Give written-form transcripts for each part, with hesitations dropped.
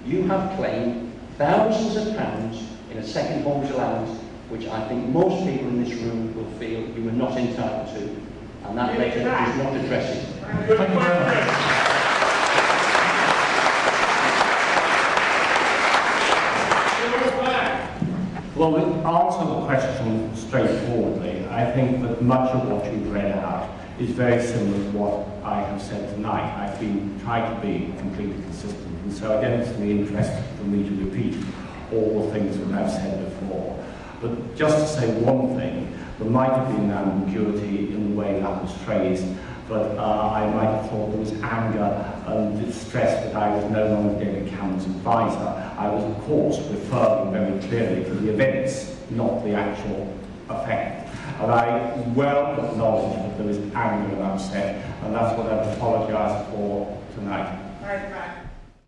You have claimed thousands of pounds in a second mortgage allowance, which I think most people in this room will feel you are not entitled to, and that letter does not address it. Thank you very much. Well, to answer the question straightforwardly, I think that much of what you've read out is very similar to what I have said tonight. I've been trying to be completely consistent, and so I don't see the interest for me to repeat all the things that I've said before. But just to say one thing, there might have been an ambiguity in the way that was phrased, but I might have thought there was anger and distress that I was no longer David Cameron's advisor. I was, of course, referring very clearly to the events, not the actual effect. And I well acknowledge that there is anger and upset, and that's what I've apologised for tonight.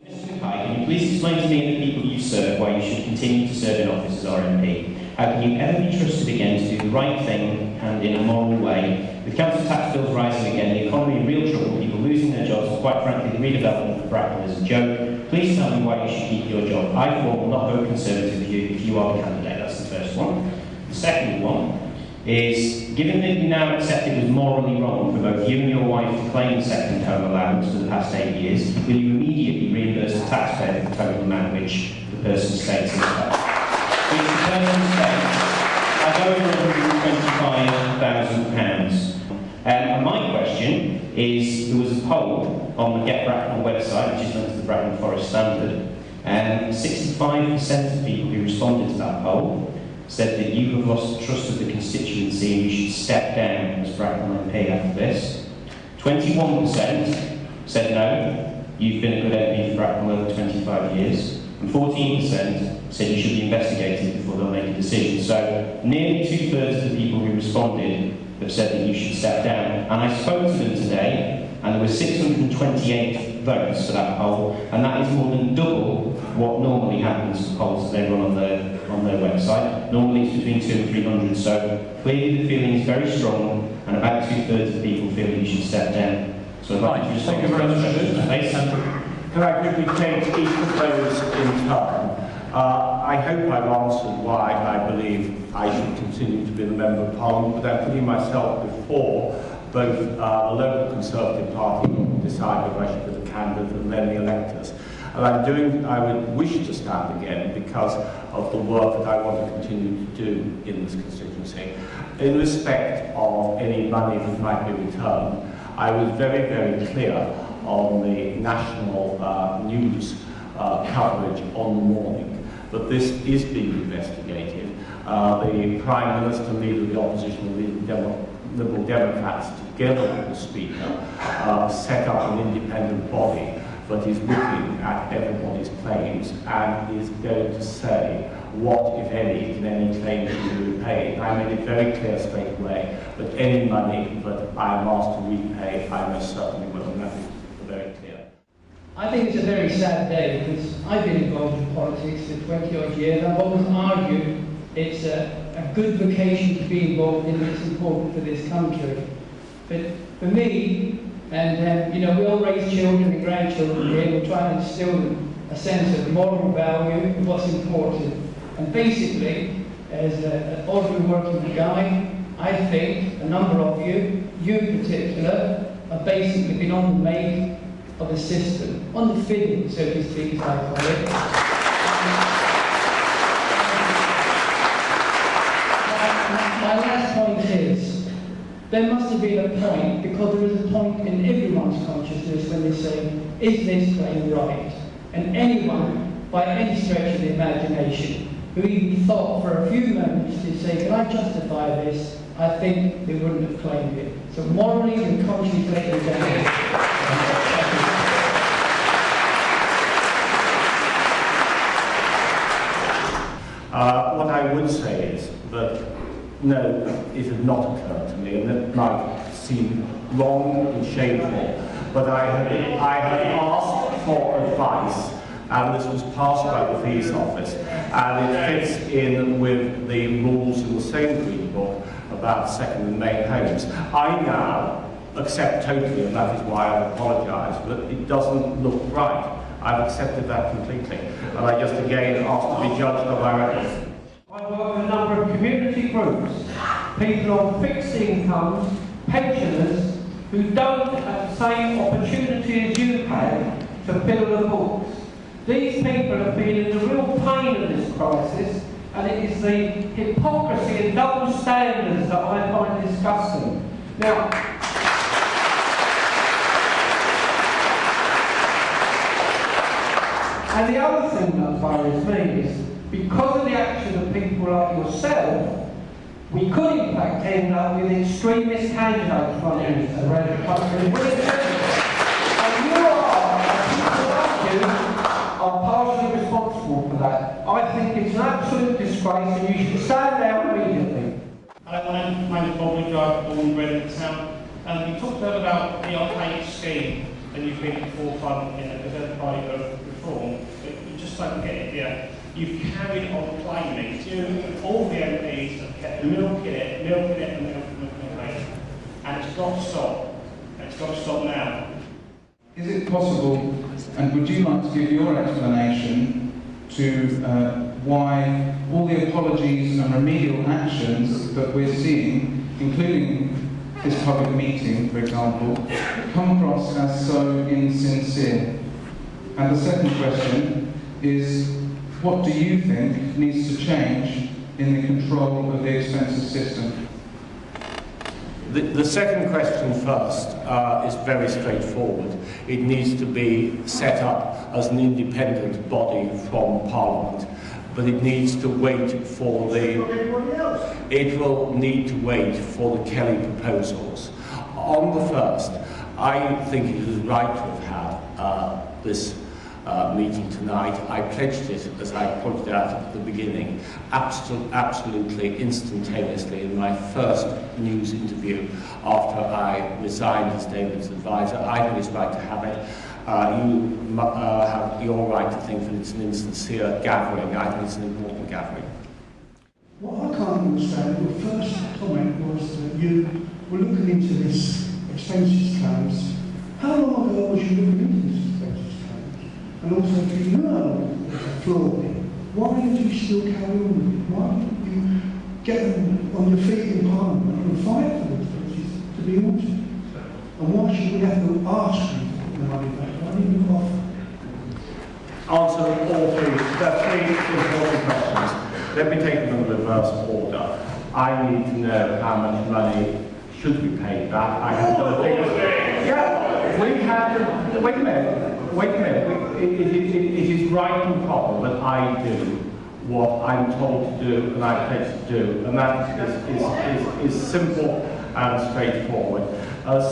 Mr MacKay, can you please explain to me and the people you serve why you should continue to serve in office as our MP? How can you ever be trusted again to do the right thing and in a moral way? With council tax bills rising again, the economy in real trouble, people losing their jobs, and quite frankly, the redevelopment of Bracknell is a joke. Please tell me why you should keep your job. I, for one, will not vote Conservative for you if you are the candidate. That's the first one. The second one is, given that you now accept it was morally wrong for both you and your wife to claim the second home allowance for the past 8 years, will you immediately reimburse the taxpayer for the total amount which the person states in the tax? Which the person states has over £125,000. And my question is, there was a poll on the Get Bracknell website, which is linked to the Bracknell Forest Standard, and 65% of people who responded to that poll said that you have lost the trust of the constituency and you should step down as Bracknell MP after this. 21% said no, you've been a good MP for Bracknell over 25 years, and 14% said you should be investigated before they'll make a decision. So nearly 2/3 of the people who responded have said that you should step down. And I spoke to them today, and there were 628 votes for that poll, and that is more than double what normally happens for polls that they run on their website. Normally it's between 200 and 300, so clearly the feeling is very strong, and about 2/3 of people feel that you should step down. So I'd like to respond. Thank you very much. Can I quickly take each of those in turn? I hope I've answered why I believe I should continue to be the Member of Parliament without putting myself before both the local Conservative Party will decide whether I should be the candidate and then the electors. And I would wish to stand again because of the work that I want to continue to do in this constituency. In respect of any money that might be returned, I was very, very clear on the national news coverage on the morning that this is being investigated. The Prime Minister, Leader of the Opposition, the Liberal Democrats, together with the Speaker, set up an independent body that is looking at everybody's claims and is going to say what, if any, can any claim be repaid. I made it very clear straight away that any money that I am asked to repay, I most certainly will, and that is very clear. I think it's a very sad day because I've been involved in politics for 20 odd years. I've always argued it's a good vocation to be involved in, it's important for this country. But for me, and you know, we all raise children and grandchildren here, we try and instill them a sense of moral value and what's important. And basically, as an ordinary working guy, I think a number of you in particular, have basically been on the make of the system, on the fiddle, so to speak, as I call it. My last point is, there must have been a point, because there is a point in everyone's consciousness when they say, is this claim right? And anyone, by any stretch of the imagination, who even thought for a few moments to say, can I justify this? I think they wouldn't have claimed it. So morally and conscientiously down. What I would say is that, no, it had not occurred to me, and that might seem wrong and shameful, but I had asked for advice, and this was passed by the Fees Office, and it fits in with the rules in the same Green Book about second and main homes. I now accept totally, and that is why I apologise, but it doesn't look right. I've accepted that completely. And I just again ask to be judged on my record. I work with a number of community groups, people on fixed incomes, pensioners, who don't have the same opportunity as you have to fill the books. These people are feeling the real pain of this crisis, and it is the hypocrisy and double standards that I find disgusting. Now, and the other thing that worries me is, because of the action of people like yourself, we could in fact end up with extremist candidates running around the country. And you are partially responsible for that. I think it's an absolute disgrace and you should stand out immediately. My name is Bob Woodruff, born and bred in the town. You talked earlier about the archaic scheme and you've been at the forefront in a party of reform, but you just don't get it here. You've carried on claiming to all the MPs have kept milking it, and it's got to stop. It's got to stop now. Is it possible, and would you like to give your explanation to why all the apologies and remedial actions that we're seeing, including this public meeting, for example, come across as so insincere? And the second question is, what do you think needs to change in the control of the expenses system? The second question first is very straightforward. It needs to be set up as an independent body from Parliament, but it needs to wait for it will need to wait for the Kelly proposals. On the first, I think it is right to have had this meeting tonight. I pledged it, as I pointed out at the beginning, absolutely instantaneously in my first news interview after I resigned as David's advisor. I think it's right to have it. You have your right to think that it's an insincere gathering. I think it's an important gathering. What I can't understand, your first comment was that you were looking into this expenses claims. How long ago was you looking into this expenses claims? And also, if you know there's a flaw in it, why did you still carry on with it? Why didn't you get them on your feet in Parliament and fight for the expenses to be audited? And why should we have to ask you to put the money back? Why didn't you offer? Answer all three. There are three important questions. Let me take them in reverse order. I need to know how much money should be paid back. I have no figures. Yeah, we have. Wait a minute. It is right and proper that I do what I'm told to do and I pledge to do, and that is simple and straightforward.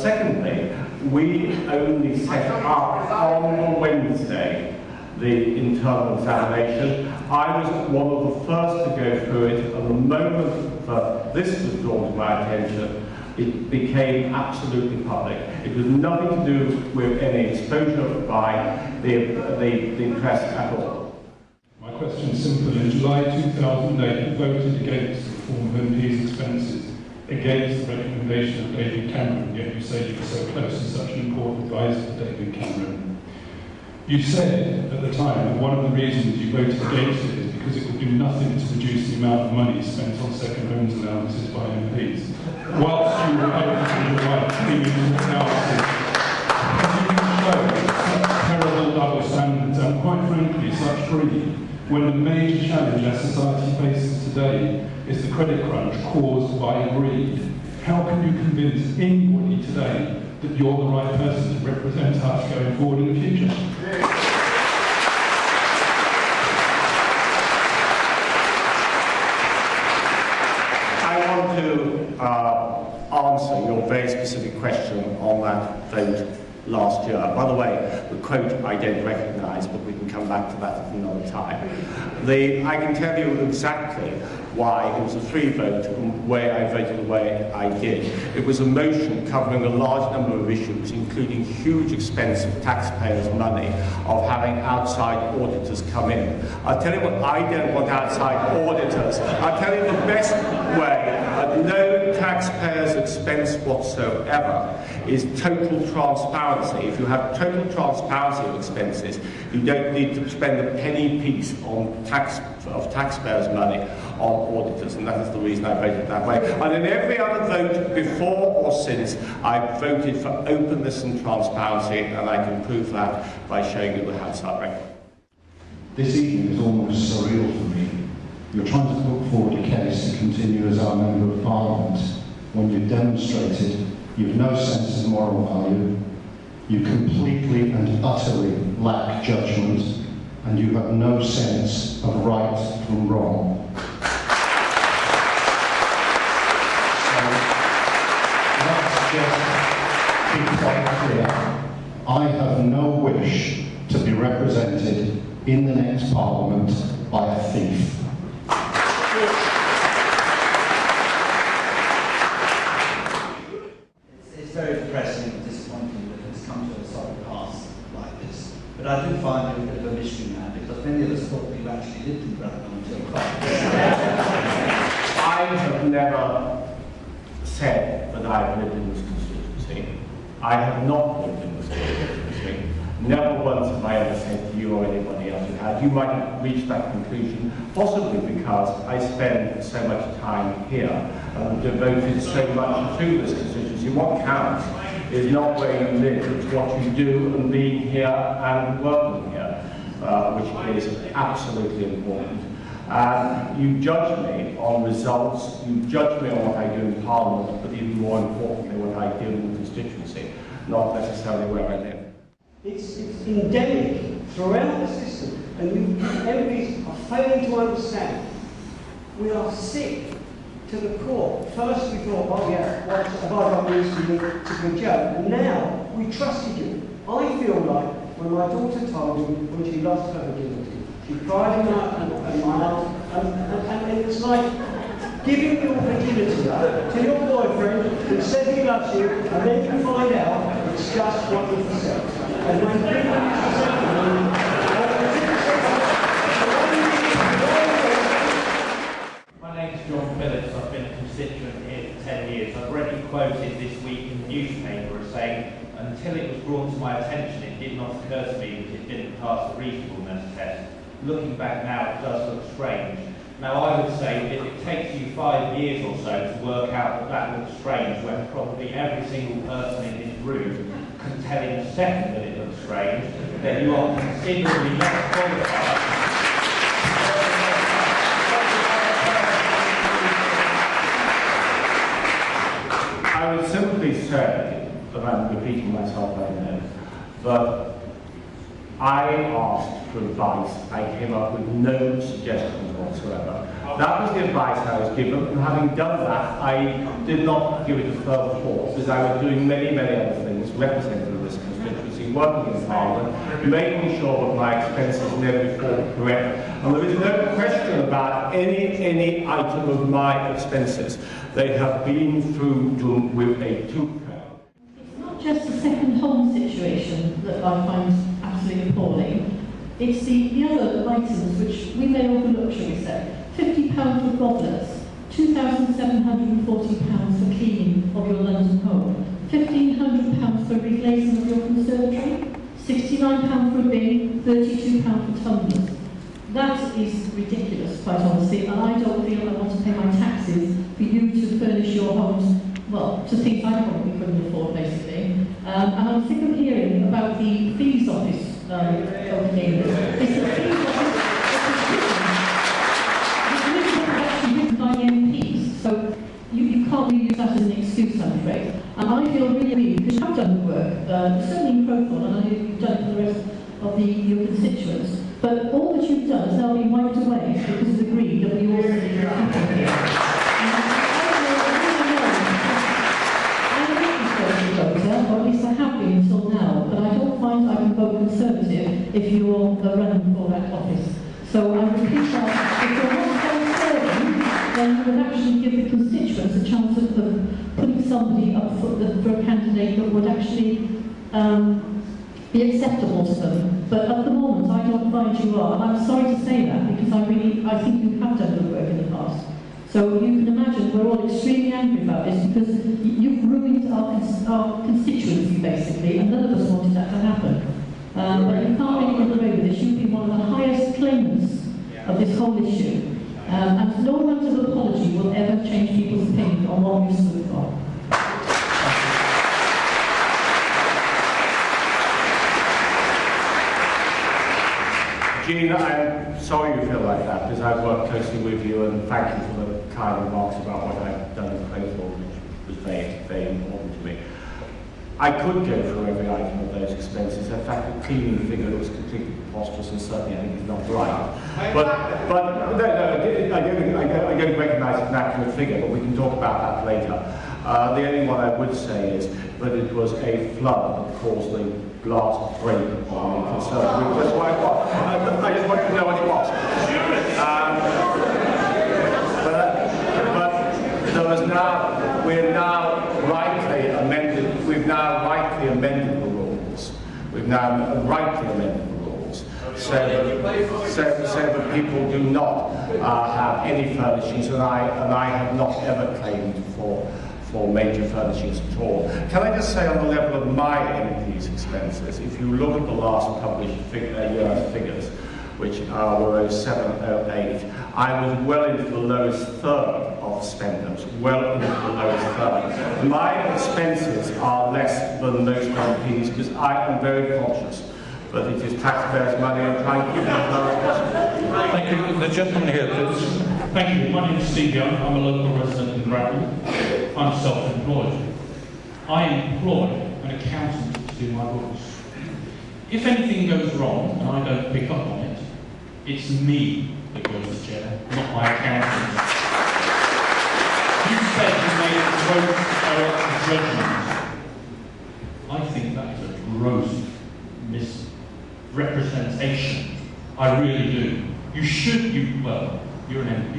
Secondly, we only set up on Wednesday the internal examination. I was one of the first to go through it, and the moment that this was brought to my attention, it became absolutely public. It was nothing to do with any exposure by the press at all. My question is simple. In July 2008, you voted against the reform of MP's expenses, against the recommendation of David Cameron, yet you say you were so close and such an important advisor to David Cameron. You said at the time that one of the reasons you voted against it is because it would do nothing to reduce the amount of money spent on second homes allowances by MPs. Whilst you were advocating the right to premium allowances, as you show such terrible double standards and quite frankly such greed, when the major challenge our society faces today is the credit crunch caused by greed, how can you convince anybody today that you're the right person to represent us going forward in the future? I want to answer your very specific question on that vote last year. By the way, the quote I don't recognise, but we can come back to that at another time. I can tell you exactly why it was a free vote and why I voted the way I did. It was a motion covering a large number of issues, including huge expense of taxpayers' money, of having outside auditors come in. I'll tell you what, I don't want outside auditors. I'll tell you the best way, no no taxpayer's expense whatsoever is total transparency. If you have total transparency of expenses, you don't need to spend a penny piece on taxpayers' money on auditors, and that is the reason I voted that way. And in every other vote before or since, I've voted for openness and transparency, and I can prove that by showing you the Hansard record. This evening is almost surreal for me. You're trying to put forward a case to continue as our Member of Parliament when you've demonstrated you've no sense of moral value, you completely and utterly lack judgment, and you have no sense of right from wrong. So, let's just be quite clear. I have no wish to be represented in the next Parliament by a thief. It's very depressing and disappointing that it's come to a sort of pass like this. But I do find it a bit of a mystery now, because many of us thought we've actually lived in Bracknell until quite I have never said that I have lived in this constituency. I have not lived in this constituency. Never once have I ever said to you or anybody else who had. You might have reached that conclusion, possibly because I spend so much time here and devoted so much to this constituency. What counts is not where you live, it's what you do and being here and working here, which is absolutely important. You judge me on results, you judge me on what I do in Parliament, but even more importantly, what I do in the constituency, not necessarily where I live. It's endemic throughout the system, and MPs are failing to understand. We are sick to the core. First we thought, oh yeah, what have I got used to good joke, and now we trusted you. I feel like when my daughter told me when she lost her virginity, she cried in my arms, and it's like giving your virginity up to your boyfriend who says he loves you, and then you find out it's just what he said. And when people used to say to me, my name's John Phillips, I've been a constituent here for 10 years. I've already quoted this week in the newspaper as saying, until it was brought to my attention, it did not occur to me that it didn't pass the reasonableness test. Looking back now, it does look strange. Now, I would say that if it takes you 5 years or so to work out that that looks strange, when probably every single person in this room can tell in a second that it looks strange, then you are considerably less qualified. I would simply say, that I'm repeating myself, I know, but I asked for advice. I came up with no suggestions whatsoever. That was the advice I was given, and having done that, I did not give it a further thought, because I was doing many, many other things, representing this constituency, working in Parliament, making sure that my expenses never before correct. And there is no question about any item of my expenses. They have been through with a tooth comb. It's not just the second home situation that I find absolutely appalling. It's the other items which we may overlook, shall we say. £50 for goblets, £2,740 for cleaning of your London home, £1,500 for reglazing of your conservatory, £69 for a bin, £32 for tumblers. That is ridiculous, quite honestly, and I don't feel I want to pay my taxes for you to furnish your homes, well, to things I probably couldn't afford, basically. And I'm sick of hearing about the fees office opening. It's the fees office actually written by the MPs, so you can't really use that as an excuse, I'm afraid. And I feel really, because you have done the work, certainly in Profile, and I know you've done it for the rest of your constituents, but all that you've done has now been wiped away because of the greed of the ordinary people here. Or at least I have been until now, but I don't find I can vote Conservative if you're running for that office. So I repeat that, if you're not self-serving, then you would actually give the constituents a chance of putting somebody up for a candidate that would actually be acceptable to them. But at the moment, I don't find you are, and I'm sorry to say that, because I think you have done good work in the past. So you can imagine we're all extremely angry about this because you've ruined our constituency basically, and none of us wanted that to happen. But you can't really get away with this. You've been one of the highest claimants of this whole issue. And no amount of apology will ever change people's opinion on what you stood for. Jean, I'm sorry you feel like that, because I've worked closely with you, and thank you for the kind remarks about what I've done in Claythorne, which was very, very important to me. I could go through every item of those expenses. In fact, the cleaning figure was completely preposterous, and certainly I think is not right. But I don't recognise an accurate figure, but we can talk about that later. The only one I would say is that it was a flood that caused the last break on the Conservative. That's what it was. I just wanted to know what it was. But there was now, we've now rightly amended the rules. We've now rightly amended the rules so that people do not have any furnishings, and I have not ever claimed for major furnishings at all. Can I just say, on the level of my MP's expenses, if you look at the last published year's figures, which were 07, 08, I was well into the lowest third of spenders, well into the lowest third. My expenses are less than most MPs because I am very conscious that it is taxpayers' money and trying to keep it as low as possible. Thank you. The gentleman here, please. Thank you. My name is Steve Young. I'm a local resident in Bracknell. I'm self-employed. I employ an accountant to do my books. If anything goes wrong and I don't pick up on it, it's me that goes to jail, not my accountant. You said you made a gross error of judgment. I think that is a gross misrepresentation. I really do. You should, well, you're an MP.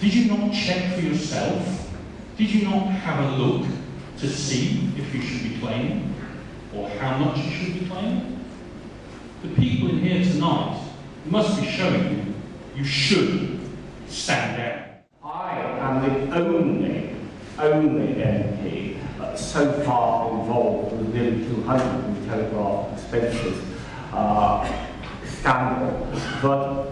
Did you not check for yourself? Did you not have a look to see if you should be claiming or how much you should be claiming? The people in here tonight must be showing you should stand down. I am the only MP so far involved with nearly 200 in Telegraph expenses scandal, but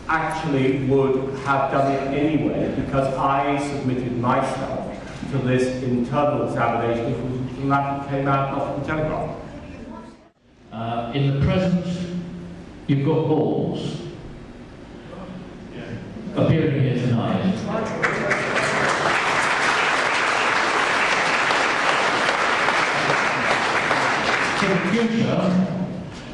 actually would have done it anyway because I submitted myself to this internal examination from that came out not from Telegraph. In the present, you've got balls appearing here tonight. For the future,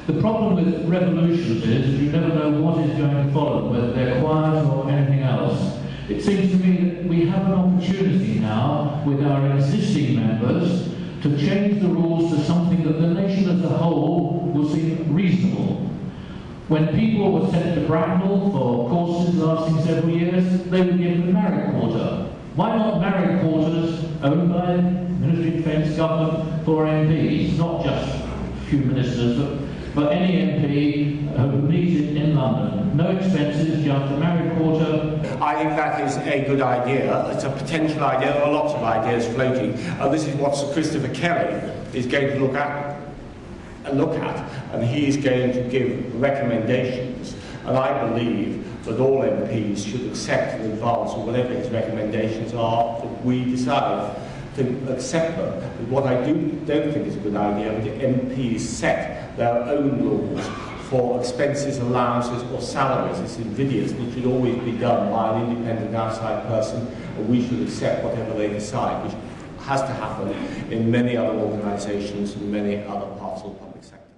the problem with revolutions is you never know what is going to follow, whether they're quiet or anything else. It seems to me that we have an opportunity now with our existing members to change the rules to something that the nation as a whole will seem reasonable. When people were sent to Bracknell for courses lasting several years, they were given a married quarter. Why not married quarters owned by Ministry of Defence government for MPs, not just a few ministers, but any MP who needs it in London? No expenses, just a married quarter. I think that is a good idea. It's a potential idea. There are lots of ideas floating. This is what Sir Christopher Kelly is going to look at, and he is going to give recommendations. And I believe that all MPs should accept in advance, or whatever his recommendations are, that we decide to accept them. But what I don't think is a good idea that the MPs set their own rules for expenses, allowances or salaries. It's invidious. It should always be done by an independent outside person, and we should accept whatever they decide, which has to happen in many other organisations and many other parts of the public sector.